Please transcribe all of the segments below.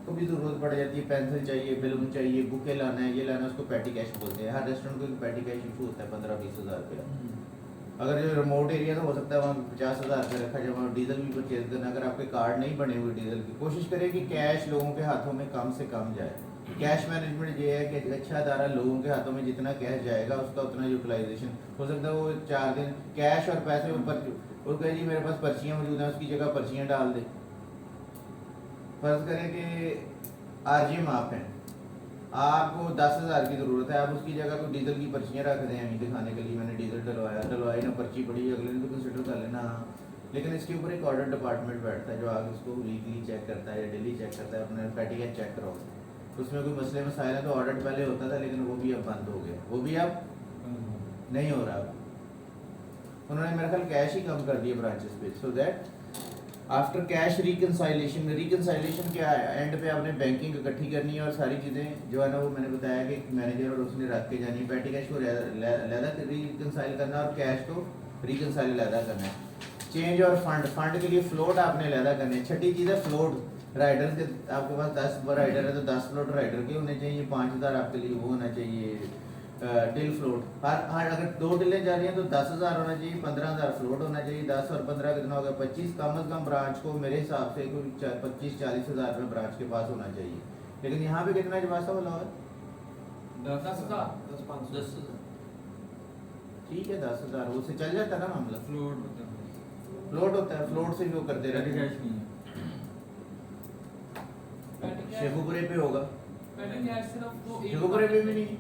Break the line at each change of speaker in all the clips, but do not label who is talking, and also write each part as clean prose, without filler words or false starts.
कभी ज़रूरत पड़ जाती है, पेंसिल चाहिए, बैलून चाहिए, बुके लाना है, ये लाना है, उसको पेटी कैश बोलते हैं। हर रेस्टोरेंट को एक पेटी कैश इशू होता है 15-20 हज़ार रुपया। अगर जो रिमोट एरिया तो हो सकता है वहाँ 50 हज़ार रुपये रखा जाए, वहाँ डीजल भी परचेज करना। अगर आपके कार्ड नहीं बने हुए डीजल की, कोशिश करें कि कैश लोगों के हाथों में कम से कम जाए। कैश मैनेजमेंट ये है कि अच्छा अदारा लोगों के हाथों में जितना कैश जाएगा उसका उतना यूटिलाइजेशन हो सकता है। वो 4 दिन कैश और पैसे ऊपर और कहे जी मेरे पास पर्चियाँ मौजूद हैं, उसकी जगह पर्चियाँ डाल दे। फर्ज करें कि आरजी माफ है, आपको 10 हज़ार की ज़रूरत है, आप उसकी जगह को डीजल की पर्चियाँ रख दें हमें दिखाने के लिए, मैंने डीजल डलवाई ना पर्ची पड़ी, अगले दिन तो कंसिडर कर लेना। हाँ, लेकिन इसके ऊपर एक ऑडिट डिपार्टमेंट बैठता है जो आगे उसको वीकली चेक करता है या डेली चेक करता है, अपने पेटी कैश चेक कराओ। उसमें कोई मसले मसाइल है तो ऑडिट पहले होता था, लेकिन वो भी अब बंद हो गया, वो भी अब नहीं हो रहा। उन्होंने मेरा ख्याल कैश ही कम कर दिया ब्रांचेस पे, so that after cash reconciliation क्या है, एंड पे आपने बैंकिंग इकट्ठी करनी है और सारी चीज़ें जो है ना वो मैंने बताया कि मैनेजर और उसने रख के जानी है। पेटी कैश को लहदा रिकनसाइल करना और कैश को रिकनसाइल लहदा करना है। चेंज और फंड के लिए फ्लोट आपने लहदा करने। छठी चीज़ है फ्लोट। राइडर के आपके पास 10 राइडर है तो 10 फ्लोट राइडर के होने चाहिए, 5000 आपके लिए वो होना चाहिए टिल फ्लोट। हर अगर 2 टिलें जा रही हैं तो 10,000 होना चाहिए, 15,000 फ्लोट होना चाहिए। 10 और 15 कितना हो गया 25। कम से कम ब्रांच को मेरे हिसाब से कोई 25-40 हज़ार रुपये ब्रांच के पास होना चाहिए। लेकिन यहाँ पे कितना जवाब बोला हुआ है
10,000
ठीक है 10,000 वो से चल जाता है ना मामला।
फ्लोट
होता है, फ्लोट से भी वो करते रहते हैं। शेखुपुरे पे होगा, शेखुपुरे पे भी नहीं।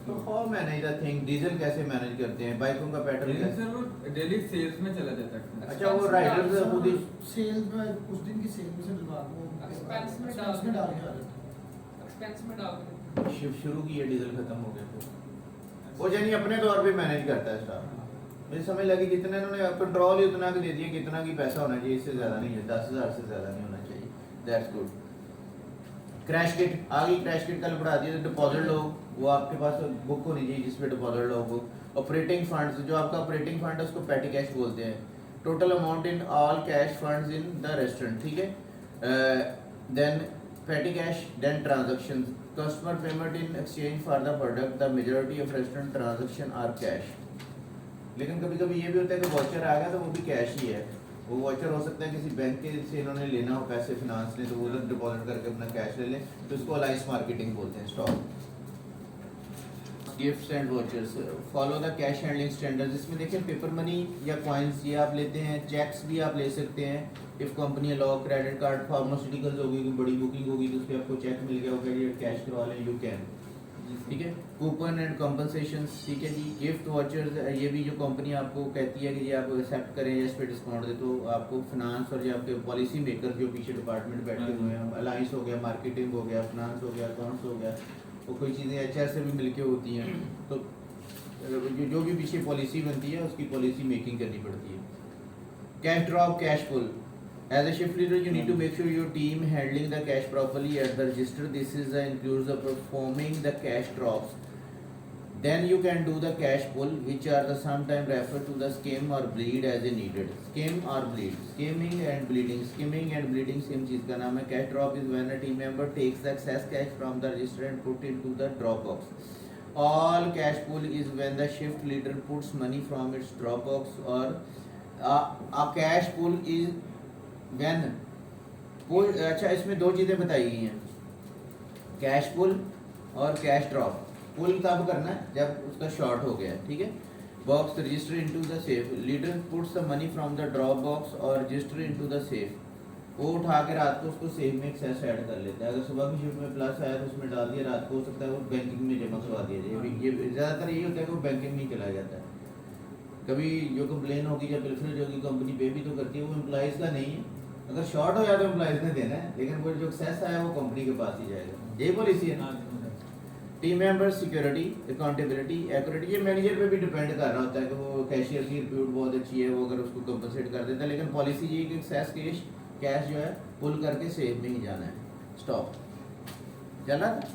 तो how manage the thing, diesel कैसे मैनेज करते हैं, बाइकों का पेट्रोल कैसे?
वो डेली सेल्स में चला जाता है।
अच्छा वो राइडर खुद ही
सेल्स में उस दिन की सेल में से डलवा वो
एक्सपेंस में डाल के एक्सपेंस में डाल के
शिफ्ट शुरू की है, डीजल खत्म हो गया तो वो यानी अपने तौर पे मैनेज करता है स्टाफ। मुझे समझ लगी जितने इन्होंने कंट्रोल ही उतना की दे दिया, कितना की पैसा होना चाहिए, इससे ज़्यादा नहीं है, 10,000 से ज़्यादा नहीं होना चाहिए। That's good. क्रैश किट आ गई, क्रैश किट कल बढ़ा दिया। तो डिपॉजिट लो वो आपके पास बुक होनी चाहिए जिसपे डिपॉजिट लो बुक। ऑपरेटिंग फंड्स, जो आपका ऑपरेटिंग फंड है उसको पेटी कैश बोलते हैं। Total amount in all cash funds in the restaurant, ठीक है। Then petty cash, then transaction, customer payment in exchange for the product, the majority of restaurant transaction are cash. लेकिन कभी कभी ये भी होता है कि वॉचर आ गया तो वो भी कैश ही है। वो वॉचर हो सकता है किसी बैंक के से इन्होंने लेना हो पैसे फिनांस ने, तो वो उधर डिपॉजिट करके अपना कैश ले लें, तो उसको अलाइंस मार्केटिंग बोलते हैं। Stock gifts and watchers, follow the cash handling standards. इसमें देखिए पेपर मनी या कॉइन्स ये आप लेते हैं, चेक्स भी आप ले सकते हैं। If company law, credit card, pharmaceuticals होगी, कोई बड़ी बुकिंग होगी तो उस पर आपको चेक मिल गया होगा, ये कैश करवा लें, यू कैन, ठीक है। कूपन एंड कॉम्पनसेशन, ठीक है जी। गिफ्ट वॉचर्स, ये भी जो कंपनी आपको कहती है कि ये आप एक्सेप्ट करें या इस पर डिस्काउंट दे, तो आपको फिनांस और ये आपके पॉलिसी मेकर जो पीछे डिपार्टमेंट बैठे हुए हैं, अलाइंस हो गया, मार्केटिंग हो गया, फिनांस हो गया, अकाउंट्स हो गया, वो कोई चीज़ें HR से भी मिलके होती हैं, तो जो भी पीछे पॉलिसी बनती है उसकी पॉलिसी मेकिंग करनी पड़ती है। Cash drop, cash pull. As a shift leader, you need to make sure your team handling the cash properly at the register. This is includes the performing the cash drops. Then you can do the cash pull, which are the sometimes referred to the skim or bleed as a needed. Skim or bleed. Skimming and bleeding. Skimming and bleeding same चीज़ का नाम है। Cash drop is when a team member takes the excess cash from the register and put into the drop box. All cash pull is when the shift leader puts money from its drop box, or a cash pull is when पुल। अच्छा इसमें 2 चीज़ें बताई गई हैं, cash पुल और cash drop. पुल तब करना है जब उसका शॉर्ट हो गया है, ठीक है। Box register into the safe, leader puts the money from the drop box और रजिस्टर इनटू द सेफ। वो उठा के रात को उसको सेफ में एक्सेस ऐड कर लेता है। अगर सुबह की शिफ्ट में प्लस आया तो उसमें डाल दिया, रात को हो सकता है वो बैंकिंग में जमा करवा दिया जाए। ये ज़्यादातर यही होता है कि वो बैंकिंग में चला जाता है। कभी जो कंप्लेन होगी या प्रेफरेंस होगी कंपनी पे भी तो करती है, वो एम्प्लॉइज़ का नहीं है। अगर शॉर्ट हो जाए तो एम्प्लॉइज ने देना है, लेकिन वो जो एक्सेस आया वो कंपनी के पास ही जाएगा। यही पॉलिसी है ना। टीम मेंबर सिक्योरिटी, अकाउंटेबिलिटी, एक्यूरेटी, ये मैनेजर पे भी डिपेंड कर रहा होता है कि वो कैशियर की रिप्यूट बहुत अच्छी है, वो अगर उसको कंपनसेट कर देता है। लेकिन पॉलिसी ये कि एक्सेस कैश जो है पुल करके सेफ में ही जाना है। स्टॉप चला था।